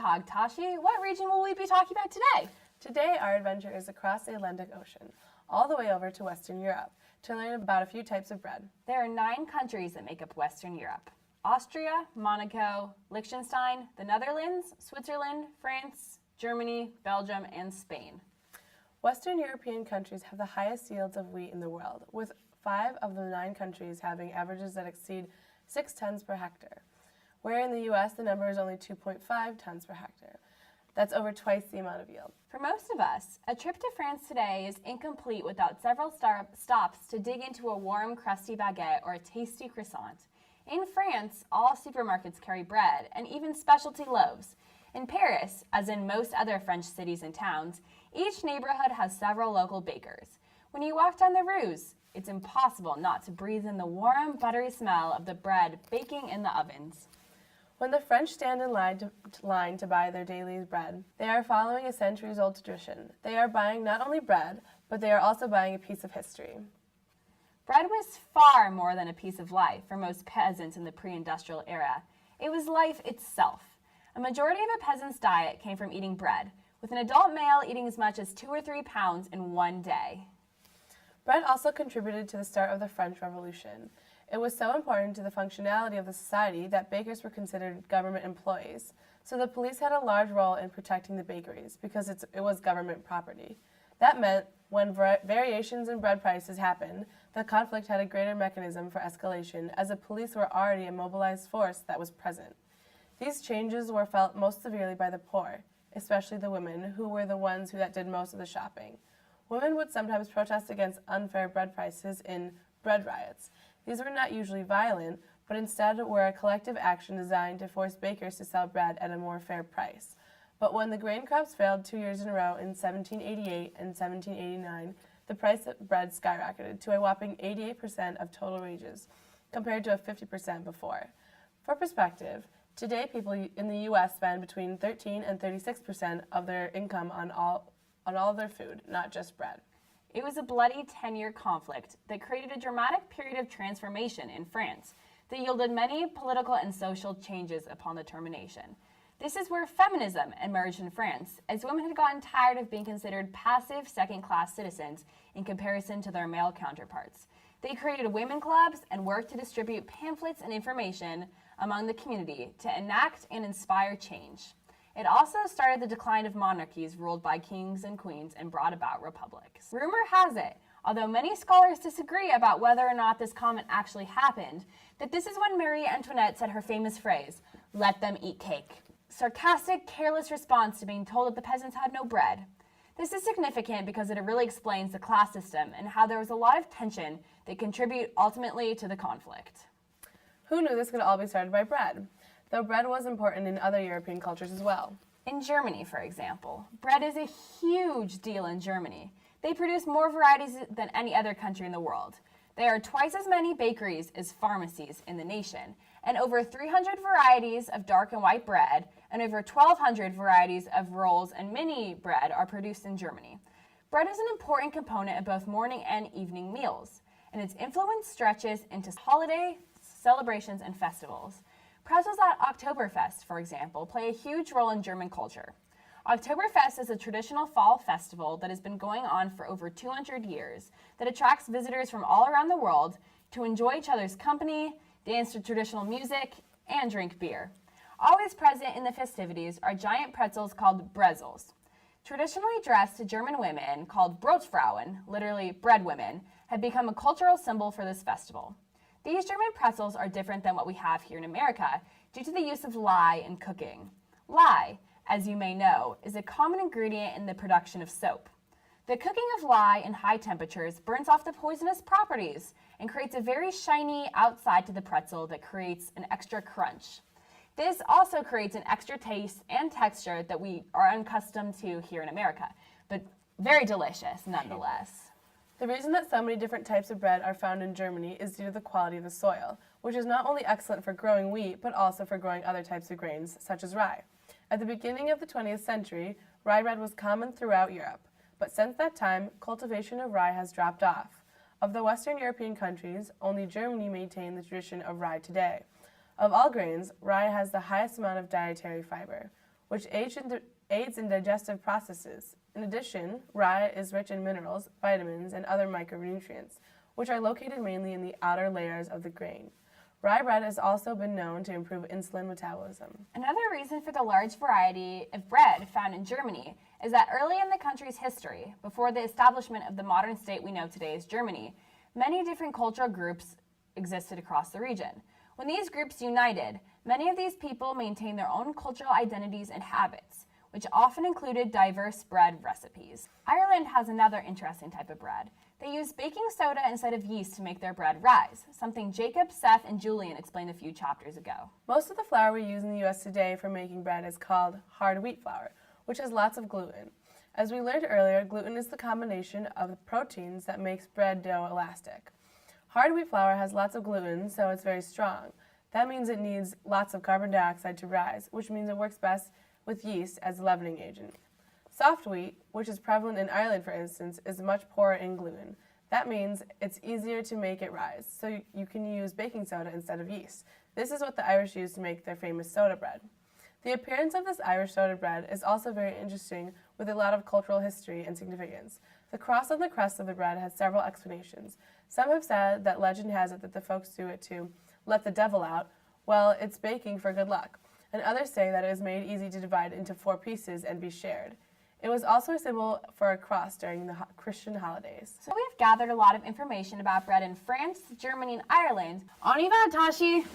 Hag Tashi. What region will we be talking about today? Today, our adventure is across the Atlantic Ocean, all the way over to Western Europe, to learn about a few types of bread. There are 9 countries that make up Western Europe: Austria, Monaco, Liechtenstein, the Netherlands, Switzerland, France, Germany, Belgium, and Spain. Western European countries have the highest yields of wheat in the world, with 5 of the 9 countries having averages that exceed 6 tons per hectare, where in the U.S. the number is only 2.5 tons per hectare. That's over twice the amount of yield. For most of us, a trip to France today is incomplete without several stops to dig into a warm, crusty baguette or a tasty croissant. In France, all supermarkets carry bread and even specialty loaves. In Paris, as in most other French cities and towns, each neighborhood has several local bakers. When you walk down the rues, it's impossible not to breathe in the warm, buttery smell of the bread baking in the ovens. When the French stand in line to buy their daily bread, they are following a centuries-old tradition. They are buying not only bread, but they are also buying a piece of history. Bread was far more than a piece of life for most peasants in the pre-industrial era. It was life itself. A majority of a peasant's diet came from eating bread, with an adult male eating as much as 2 or 3 pounds in one day. Bread also contributed to the start of the French Revolution. It was so important to the functionality of the society that bakers were considered government employees, so the police had a large role in protecting the bakeries because it was government property. That meant when variations in bread prices happened, the conflict had a greater mechanism for escalation as the police were already a mobilized force that was present. These changes were felt most severely by the poor, especially the women, who were the ones that did most of the shopping. Women would sometimes protest against unfair bread prices in bread riots. These were not usually violent, but instead were a collective action designed to force bakers to sell bread at a more fair price. But when the grain crops failed 2 years in a row in 1788 and 1789, the price of bread skyrocketed to a whopping 88% of total wages, compared to a 50% before. For perspective, today people in the U.S. spend between 13 and 36% of their income on all of their food, not just bread. It was a bloody 10-year conflict that created a dramatic period of transformation in France that yielded many political and social changes upon the termination. This is where feminism emerged in France, as women had gotten tired of being considered passive second-class citizens in comparison to their male counterparts. They created women clubs and worked to distribute pamphlets and information among the community to enact and inspire change. It also started the decline of monarchies ruled by kings and queens and brought about republics. Rumor has it, although many scholars disagree about whether or not this comment actually happened, that this is when Marie Antoinette said her famous phrase, "Let them eat cake." Sarcastic, careless response to being told that the peasants had no bread. This is significant because it really explains the class system and how there was a lot of tension that contribute ultimately to the conflict. Who knew this could all be started by bread? Though bread was important in other European cultures as well. In Germany, for example, bread is a huge deal in Germany. They produce more varieties than any other country in the world. There are twice as many bakeries as pharmacies in the nation, and over 300 varieties of dark and white bread, and over 1,200 varieties of rolls and mini bread are produced in Germany. Bread is an important component of both morning and evening meals, and its influence stretches into holiday celebrations and festivals. Pretzels at Oktoberfest, for example, play a huge role in German culture. Oktoberfest is a traditional fall festival that has been going on for over 200 years that attracts visitors from all around the world to enjoy each other's company, dance to traditional music, and drink beer. Always present in the festivities are giant pretzels called Brezels. Traditionally dressed German women, called Brotfrauen, literally bread women, have become a cultural symbol for this festival. These German pretzels are different than what we have here in America due to the use of lye in cooking. Lye, as you may know, is a common ingredient in the production of soap. The cooking of lye in high temperatures burns off the poisonous properties and creates a very shiny outside to the pretzel that creates an extra crunch. This also creates an extra taste and texture that we are unaccustomed to here in America, but very delicious nonetheless. The reason that so many different types of bread are found in Germany is due to the quality of the soil, which is not only excellent for growing wheat, but also for growing other types of grains, such as rye. At the beginning of the 20th century, rye bread was common throughout Europe, but since that time, cultivation of rye has dropped off. Of the Western European countries, only Germany maintained the tradition of rye today. Of all grains, rye has the highest amount of dietary fiber. which aids in digestive processes. In addition, rye is rich in minerals, vitamins, and other micronutrients, which are located mainly in the outer layers of the grain. Rye bread has also been known to improve insulin metabolism. Another reason for the large variety of bread found in Germany is that early in the country's history, before the establishment of the modern state we know today as Germany, many different cultural groups existed across the region. When these groups united, many of these people maintained their own cultural identities and habits, which often included diverse bread recipes. Ireland has another interesting type of bread. They use baking soda instead of yeast to make their bread rise, something Jacob, Seth, and Julian explained a few chapters ago. Most of the flour we use in the U.S. today for making bread is called hard wheat flour, which has lots of gluten. As we learned earlier, gluten is the combination of the proteins that makes bread dough elastic. Hard wheat flour has lots of gluten, so it's very strong. That means it needs lots of carbon dioxide to rise, which means it works best with yeast as a leavening agent. Soft wheat, which is prevalent in Ireland for instance, is much poorer in gluten. That means it's easier to make it rise, so you can use baking soda instead of yeast. This is what the Irish use to make their famous soda bread. The appearance of this Irish soda bread is also very interesting, with a lot of cultural history and significance. The cross on the crust of the bread has several explanations. Some have said that legend has it that the folks do it to let the devil out. Well, it's baking for good luck. And others say that it is made easy to divide into 4 pieces and be shared. It was also a symbol for a cross during the Christian holidays. So we've gathered a lot of information about bread in France, Germany, and Ireland. On y va, Tashi!